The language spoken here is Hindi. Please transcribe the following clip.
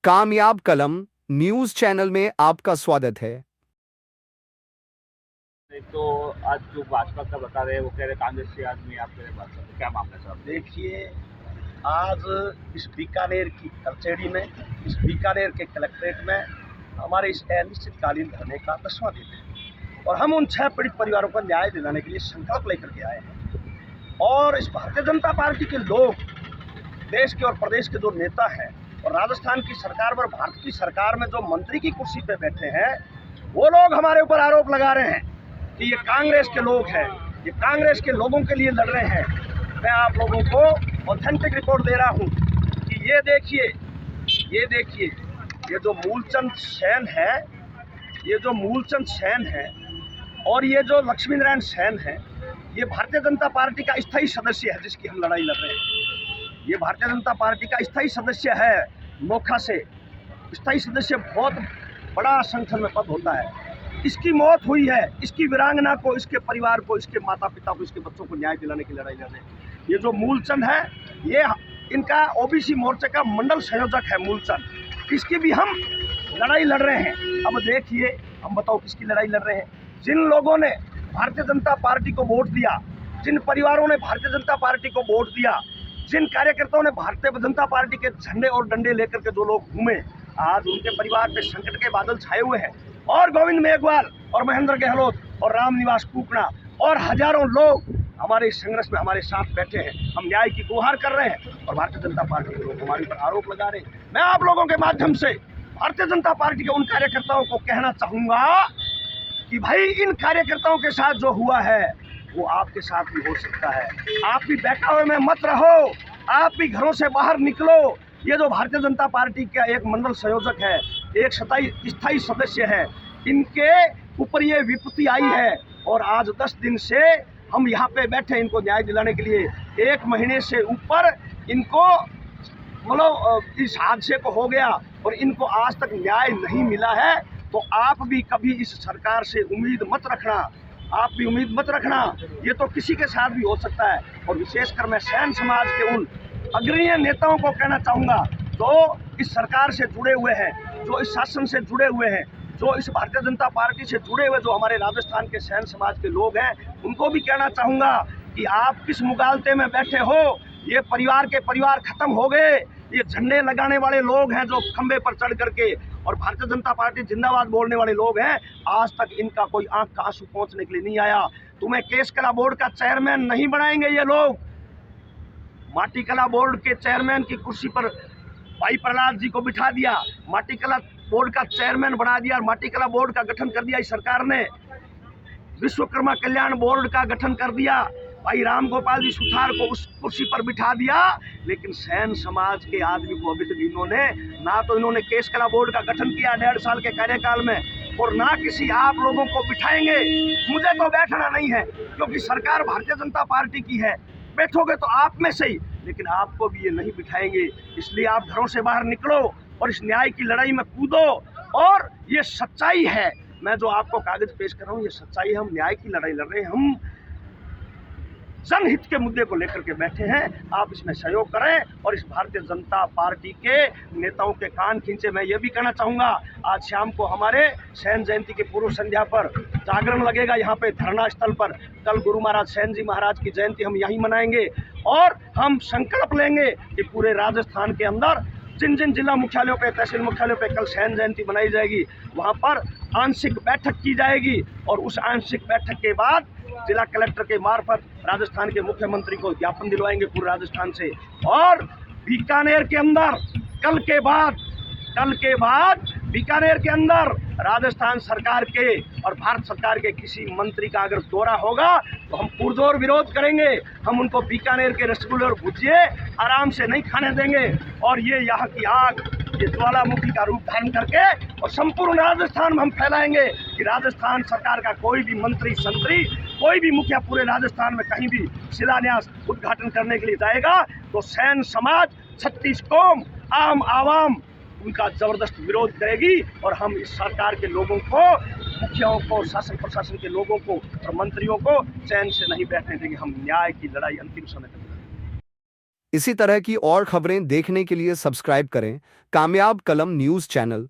कामयाब कलम न्यूज चैनल में आपका स्वागत है। तो आज जो भाजपा का बता रहे हैं वो कह रहे कांग्रेस से आदमी आप कह रहे भाजपा, तो क्या मामला है साहब? देखिए, आज इस बीकानेर की कचहरी में, इस बीकानेर के कलेक्ट्रेट में हमारे इस अनिश्चितकालीन धरने का 10वां दिन है और हम उन 6 पीड़ित परिवारों को न्याय दिलाने के लिए संकल्प लेकर के आए हैं। और इस भारतीय जनता पार्टी के लोग, देश के और प्रदेश के जो नेता हैं और राजस्थान की सरकार और भारत की सरकार में जो मंत्री की कुर्सी पे बैठे हैं, वो लोग हमारे ऊपर आरोप लगा रहे हैं कि ये कांग्रेस के लोग हैं, ये कांग्रेस के लोगों के लिए लड़ रहे हैं। मैं आप लोगों को ऑथेंटिक रिपोर्ट दे रहा हूं कि ये देखिए, ये जो मूलचंद सेन है, और ये जो लक्ष्मी नारायण सेन है, ये भारतीय जनता पार्टी का स्थायी सदस्य है जिसकी हम लड़ाई लड़ रहे हैं। ये भारतीय जनता पार्टी का स्थायी सदस्य है, मोखा से। स्थायी सदस्य बहुत बड़ा संगठन में पद होता है। इसकी मौत हुई है, इसकी वीरांगना को, इसके परिवार को, इसके माता पिता को, इसके बच्चों को न्याय दिलाने की लड़ाई लड़ रहे हैं। ये जो मूलचंद है, ये इनका ओबीसी मोर्चे का मंडल संयोजक है मूलचंद, इसकी भी हम लड़ाई लड़ रहे हैं। अब देखिए, हम बताओ किसकी लड़ाई लड़ रहे हैं? जिन लोगों ने भारतीय जनता पार्टी को वोट दिया, जिन परिवारों ने भारतीय जनता पार्टी को वोट दिया, जिन कार्यकर्ताओं ने भारतीय जनता पार्टी के झंडे और डंडे लेकर के जो लोग घूमे, आज उनके परिवार पे संकट के बादल छाए हुए हैं। और गोविंद मेघवाल और महेंद्र गहलोत और रामनिवास कुकड़ा और हजारों लोग हमारे इस संघर्ष में हमारे साथ बैठे हैं। हम न्याय की गुहार कर रहे हैं और भारतीय जनता पार्टी के लोग हमारे ऊपर आरोप लगा रहे हैं। मैं आप लोगों के माध्यम से भारतीय जनता पार्टी के उन कार्यकर्ताओं को कहना चाहूंगा कि भाई, इन कार्यकर्ताओं के साथ जो हुआ है वो आपके साथ भी हो सकता है। आप भी बहकावे में मत रहो, आप भी घरों से बाहर निकलो। ये जो भारतीय जनता पार्टी का एक मंडल संयोजक है, एक स्थायी सदस्य है, इनके ऊपर ये विपत्ति आई है और आज 10 दिन से हम यहाँ पे बैठे इनको न्याय दिलाने के लिए। 1 महीने से ऊपर इनको मतलब इस हादसे को हो गया और इनको आज तक न्याय नहीं मिला है। तो आप भी कभी इस सरकार से उम्मीद मत रखना, आप भी उम्मीद मत रखना। ये तो किसी के साथ भी हो सकता है। और विशेषकर मैं सैन समाज के उन अग्रणीय नेताओं को कहना चाहूँगा जो इस सरकार से जुड़े हुए हैं, जो इस शासन से जुड़े हुए हैं, जो इस भारतीय जनता पार्टी से जुड़े हुए जो हमारे राजस्थान के सैन समाज के लोग हैं, उनको भी कहना चाहूँगा कि आप किस मुगालते में बैठे हो। ये परिवार के परिवार खत्म हो गए। ये झंडे लगाने वाले लोग हैं जो खंबे पर चढ़ करके और भारतीय जनता पार्टी जिंदाबाद बोलने वाले लोग हैं, आज तक इनका कोई आंख का आंसू पहुंचने के लिए नहीं आया। तुम्हें केस कला बोर्ड का चेयरमैन नहीं बनाएंगे ये लोग। माटी कला बोर्ड के चेयरमैन की कुर्सी पर भाई प्रहलाद जी को बिठा दिया, माटी कला बोर्ड का चेयरमैन बना दिया, माटी कला बोर्ड का गठन कर दिया इस सरकार ने। विश्वकर्मा कल्याण बोर्ड का गठन कर दिया, भाई राम गोपाल जी सुथार को उस कुर्सी पर बिठा दिया। लेकिन सैन समाज के आदमी को अभी तक इन्होंने केस कला बोर्ड का गठन किया 1.5 साल के कार्यकाल में, और ना किसी आप लोगों को बिठाएंगे। मुझे तो बैठना नहीं है क्योंकि सरकार भारतीय जनता पार्टी की है। बैठोगे तो आप में से ही, लेकिन आपको भी ये नहीं बिठाएंगे। इसलिए आप घरों से बाहर निकलो और इस न्याय की लड़ाई में कूदो। और ये सच्चाई है, मैं जो आपको कागज पेश कर रहा हूँ ये सच्चाई है। हम न्याय की लड़ाई लड़ रहे हैं, हम जनहित के मुद्दे को लेकर के बैठे हैं। आप इसमें सहयोग करें और इस भारतीय जनता पार्टी के नेताओं के कान खींचे। मैं ये भी कहना चाहूँगा, आज शाम को हमारे सैन जयंती की पूर्व संध्या पर जागरण लगेगा यहाँ पे धरना स्थल पर। कल गुरु महाराज सैन जी महाराज की जयंती हम यहीं मनाएंगे और हम संकल्प लेंगे कि पूरे राजस्थान के अंदर जिन जिन जिला मुख्यालयों पे, तहसील मुख्यालयों पे कल सैन जयंती मनाई जाएगी, वहाँ पर आंशिक बैठक की जाएगी और उस आंशिक बैठक के बाद जिला कलेक्टर के मार्फत राजस्थान के मुख्यमंत्री को ज्ञापन दिलवाएंगे पूरे राजस्थान से। और बीकानेर के अंदर कल के बाद बीकानेर के अंदर राजस्थान सरकार के और भारत सरकार के किसी मंत्री का अगर दौरा होगा तो हम पुरजोर विरोध करेंगे। हम उनको बीकानेर के रसगुल्ले और भुजिए आराम से नहीं खाने देंगे। और ये यहाँ की आग, ये ज्वालामुखी का रूप धारण करके और संपूर्ण राजस्थान में हम फैलाएंगे कि राजस्थान सरकार का कोई भी मंत्री संतरी, कोई भी मुखिया पूरे राजस्थान में कहीं भी शिलान्यास उद्घाटन करने के लिए जाएगा तो सैन समाज, 36 कौम, आम आवाम उनका जबरदस्त विरोध करेगी। और हम इस सरकार के लोगों को, मुखियाओं को, शासन प्रशासन के लोगों को और मंत्रियों को चैन से नहीं बैठने देंगे। हम न्याय की लड़ाई अंतिम समय तक इसी तरह की और खबरें देखने के लिए सब्सक्राइब करें कामयाब कलम न्यूज़ चैनल।